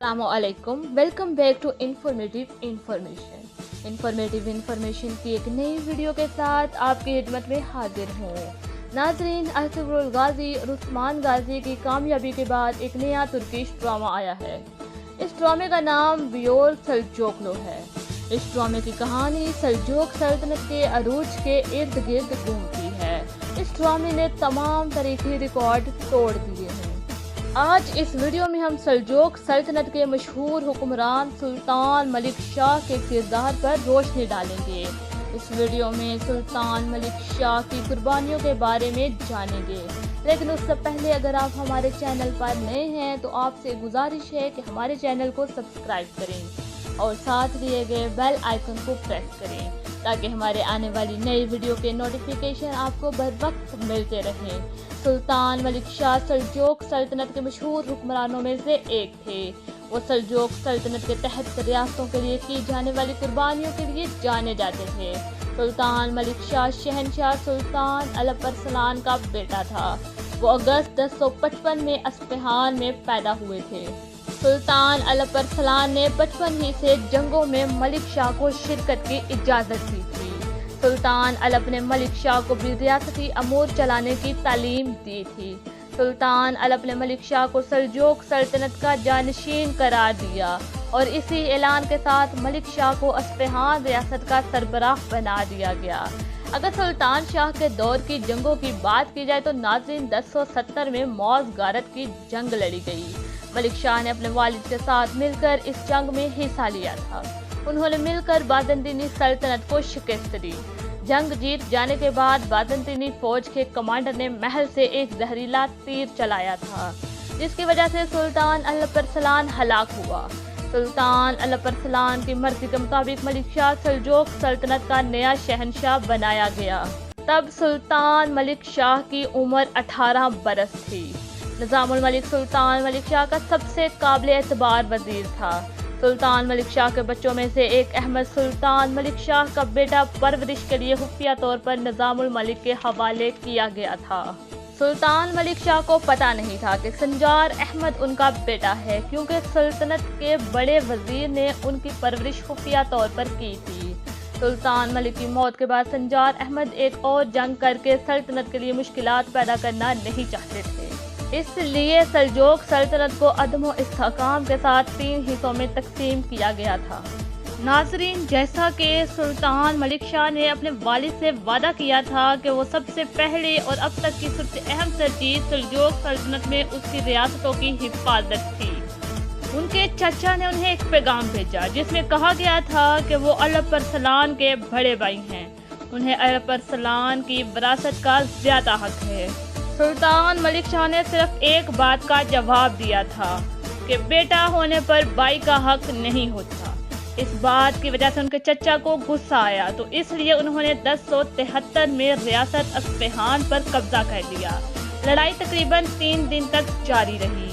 अस्सलामुअलैकुम, welcome back to informative information की एक नई वीडियो के साथ आपकी खिदमत में हाजिर हूँ। नाजरीन, अरतुगरुल गाजी और उस्मान गाजी की कामयाबी के बाद एक नया तुर्किश ड्रामा आया है। इस ड्रामे का नाम बियोर सेल्जोकलो है। इस ड्रामे की कहानी सेल्जोक सल्तनत के अरूज के इर्द गिर्द घूमती है। इस ड्रामे ने तमाम तारीखी रिकॉर्ड तोड़ दिए हैं। आज इस वीडियो में हम सेल्जोक सल्तनत के मशहूर हुक्मरान सुल्तान मलिक शाह के किरदार पर रोशनी डालेंगे। इस वीडियो में सुल्तान मलिक शाह की कुर्बानियों के बारे में जानेंगे, लेकिन उससे पहले अगर आप हमारे चैनल पर नए हैं तो आपसे गुजारिश है कि हमारे चैनल को सब्सक्राइब करें और साथ दिए गए बेल आइकन को प्रेस करें ताकि हमारे आने वाली नई वीडियो के नोटिफिकेशन आपको बर वक्त मिलते रहें। सुल्तान मलिक शाह सेल्जोक सल्तनत के मशहूर हुक्मरानों में से एक थे। वो सेल्जोक सल्तनत के तहत रियासतों के लिए की जाने वाली कुर्बानियों के लिए जाने जाते थे। सुल्तान मलिक शाह शहनशाह सुल्तान अलप अरसलान का बेटा था। वो अगस्त 1055 में अस्फहान में पैदा हुए थे। सुल्तान अलप अरसलान ने बचपन ही से जंगों में मलिक शाह को शिरकत की इजाज़त दी थी। सुल्तान अलप ने मलिक शाह को भी रियासती अमूर चलाने की तालीम दी थी। सुल्तान अलप ने मलिक शाह को सेल्जोक सल्तनत का जानशीन करार दिया और इसी ऐलान के साथ मलिक शाह को अस्फहान रियासत का सरबराह बना दिया गया। अगर सुल्तान शाह के दौर की जंगों की बात की जाए तो नाज़रीन 1070 में मौज गारत की जंग लड़ी गई। मलिक शाह ने अपने वालिद के साथ मिलकर इस जंग में हिस्सा लिया था। उन्होंने मिलकर बाज़ंतीनी सल्तनत को शिकस्त दी। जंग जीत जाने के बाद बाज़ंतीनी फौज के कमांडर ने महल से एक जहरीला तीर चलाया था, जिसकी वजह से सुल्तान अलप अरसलान हलाक हुआ। सुल्तान अलप अरसलान की मर्जी के मुताबिक मलिक शाह सेल्जोक सल्तनत का नया शहनशाह बनाया गया। तब सुल्तान मलिक शाह की उम्र 18 बरस थी। निज़ामुल मलिक सुल्तान मलिक शाह का सबसे काबिल एतबार वजीर था। सुल्तान मलिक शाह के बच्चों में से एक अहमद सुल्तान मलिक शाह का बेटा परवरिश के लिए खुफिया तौर पर निज़ामुल मलिक के हवाले किया गया था। सुल्तान मलिक शाह को पता नहीं था कि संजार अहमद उनका बेटा है, क्योंकि सल्तनत के बड़े वजीर ने उनकी परवरिश खुफिया तौर पर की थी। सुल्तान मलिक की मौत के बाद संजार अहमद एक और जंग करके सल्तनत के लिए मुश्किलात पैदा करना नहीं चाहते थे। इसलिए सेल्जोक सल्तनत को अदम इस्तेहकाम के साथ 3 हिस्सों में तकसीम किया गया था। नाजरीन, जैसा कि सुल्तान मलिक शाह ने अपने वालिद से वादा किया था कि वो सबसे पहले और अब तक की सबसे अहम चीज़ सेल्जोक सल्तनत में उसकी रियासतों की हिफाजत थी। उनके चाचा ने उन्हें एक पैगाम भेजा जिसमें कहा गया था कि वो अलप अरसलान के बड़े भाई हैं। उन्हें अलप अरसलान की विरासत का ज़्यादा हक है। सुल्तान मलिक शाह ने सिर्फ एक बात का जवाब दिया था कि बेटा होने पर भाई का हक नहीं होता। इस बात की वजह से उनके चचा को गुस्सा आया, तो इसलिए उन्होंने 1073 में रियासत अस्फहान पर कब्जा कर लिया। लड़ाई तकरीबन 3 दिन तक जारी रही,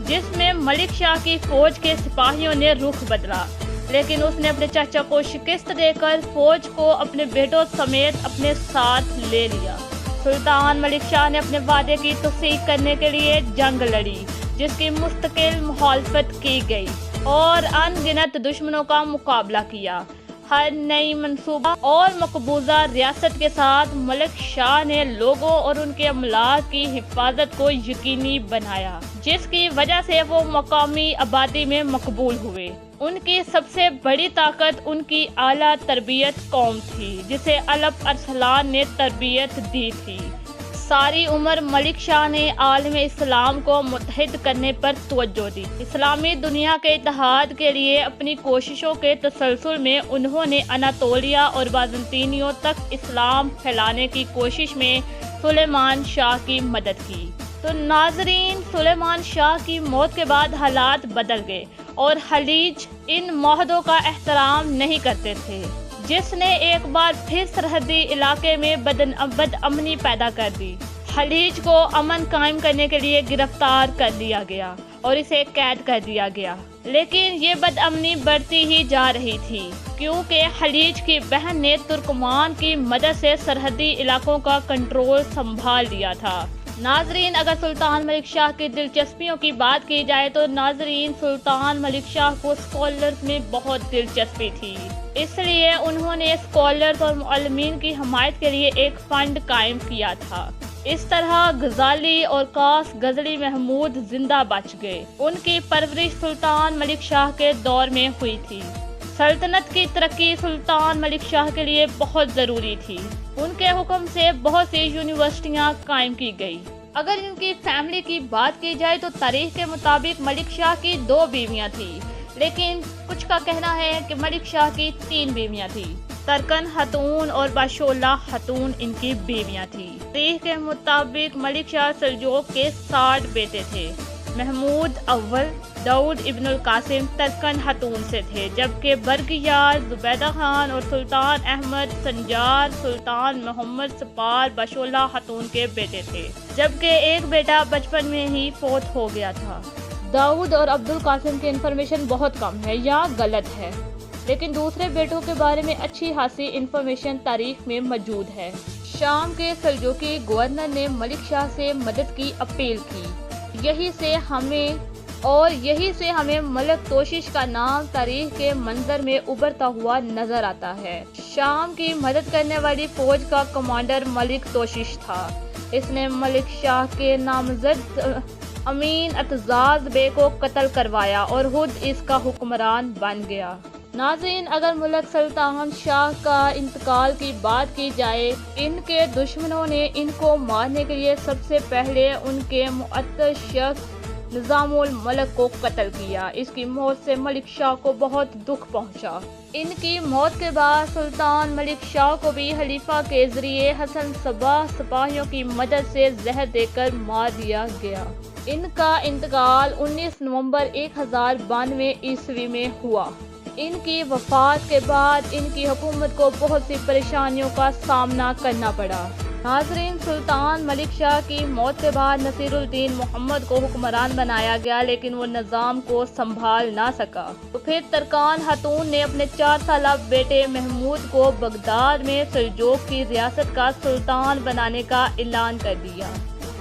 जिसमें मलिक शाह की फौज के सिपाहियों ने रुख बदला, लेकिन उसने अपने चाचा को शिकस्त देकर फौज को अपने बेटों समेत अपने साथ ले लिया। सुल्तान मलिक शाह ने अपने वादे की तस्दीक करने के लिए जंग लड़ी, जिसकी मुस्तकिल मुखालफत की गई और अनगिनत दुश्मनों का मुकाबला किया। हर नई मंसूबा और मकबूजा रियासत के साथ मलिक शाह ने लोगों और उनके अमलाक की हिफाजत को यकीनी बनाया, जिसकी वजह से वो मकामी आबादी में मकबूल हुए। उनकी सबसे बड़ी ताकत उनकी आला तरबियत कौम थी, जिसे अलप अरसलान ने तरबियत दी थी। सारी उम्र मलिक शाह ने आलम इस्लाम को मुत्तहिद करने पर तवज्जो दी। इस्लामी दुनिया के इत्तेहाद के लिए अपनी कोशिशों के तसलसल में उन्होंने अनातोलिया और बाज़ंतीनियों तक इस्लाम फैलाने की कोशिश में सुलेमान शाह की मदद की। तो नाजरीन, सुलेमान शाह की मौत के बाद हालात बदल गए और खलीज इन मुआहदों का एहतराम नहीं करते थे, जिसने एक बार फिर सरहदी इलाके में बदअमनी पैदा कर दी। खलीज को अमन कायम करने के लिए गिरफ्तार कर लिया गया और इसे कैद कर दिया गया, लेकिन ये बदअमनी बढ़ती ही जा रही थी, क्योंकि खलीज की बहन ने तुर्कमान की मदद से सरहदी इलाकों का कंट्रोल संभाल लिया था। नाजरीन, अगर सुल्तान मलिक शाह की दिलचस्पियों की बात की जाए तो नाजरीन सुल्तान मलिक शाह को स्कॉलर्स में बहुत दिलचस्पी थी, इसलिए उन्होंने स्कॉलर्स और मुअल्लिमीन की हमायत के लिए एक फंड कायम किया था। इस तरह गजाली और कास गजली महमूद जिंदा बच गए। उनकी परवरिश सुल्तान मलिक शाह के दौर में हुई थी। सल्तनत की तरक्की सुल्तान मलिक शाह के लिए बहुत ज़रूरी थी। उनके हुक्म से बहुत सी यूनिवर्सिटियां कायम की गई। अगर इनकी फैमिली की बात की जाए तो तारीख के मुताबिक मलिक शाह की 2 बीवियां थी, लेकिन कुछ का कहना है कि मलिक शाह की 3 बीवियां थी। तरकन खातून और बाशोला खातून इनकी बीवियां थी। तारीख के मुताबिक मलिक शाह सल्जोक के 60 बेटे थे। महमूद अव्वल दाऊद इब्नुल कासिम तरकन खातून से थे, जबकि बरगियार जुबैदा खान और सुल्तान अहमद संजार सुल्तान मोहम्मद सपार बाशोला खातून के बेटे थे, जबकि एक बेटा बचपन में ही फौत हो गया था। दाऊद और अब्दुल कासिम की इंफॉर्मेशन बहुत कम है या गलत है, लेकिन दूसरे बेटों के बारे में अच्छी खासी इंफॉर्मेशन तारीख में मौजूद है। शाम के सल्जूकी गवर्नर ने मलिक शाह से मदद की अपील की। यही से हमें मलक तोशिश का नाम तारीख के मंजर में उभरता हुआ नजर आता है। शाम की मदद करने वाली फौज का कमांडर मलिक तोशिश था। इसने मलिक शाह के नामजद अमीन अतजाज बे को कत्ल करवाया और खुद इसका हुक्मरान बन गया। नाज़रीन, अगर मुल्क सुल्तान शाह का इंतकाल की बात की जाए, इनके दुश्मनों ने इनको मारने के लिए सबसे पहले उनके मुअत्तल शख्स निज़ामुल मलक को कत्ल किया। इसकी मौत से मलिक शाह को बहुत दुख पहुंचा। इनकी मौत के बाद सुल्तान मलिक शाह को भी खलीफा के जरिए हसन सबाह सिपाहियों की मदद से जहर देकर मार दिया गया। इनका इंतकाल 19 नवंबर 1092 ईस्वी में हुआ। इनकी वफात के बाद इनकी हुकूमत को बहुत सी परेशानियों का सामना करना पड़ा। नाज़रीन, सुल्तान मलिक शाह की मौत के बाद नसीरुद्दीन मोहम्मद को हुक्मरान बनाया गया, लेकिन वो निज़ाम को संभाल ना सका। तो फिर तरकान खातून ने अपने 4 साला बेटे महमूद को बगदाद में सल्जूक की रियासत का सुल्तान बनाने का ऐलान कर दिया।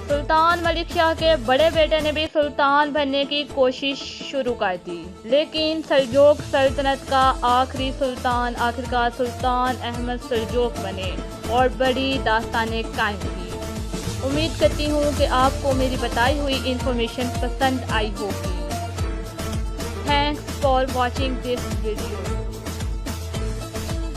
सुल्तान मलिक शाह के बड़े बेटे ने भी सुल्तान बनने की कोशिश शुरू कर दी, लेकिन सल्जूक सल्तनत का आखिरी सुल्तान आखिरकार सुल्तान अहमद सल्जूक बने और बड़ी दास्तानें कायम की। उम्मीद करती हूँ कि आपको मेरी बताई हुई इंफॉर्मेशन पसंद आई होगी। Thanks for watching this video.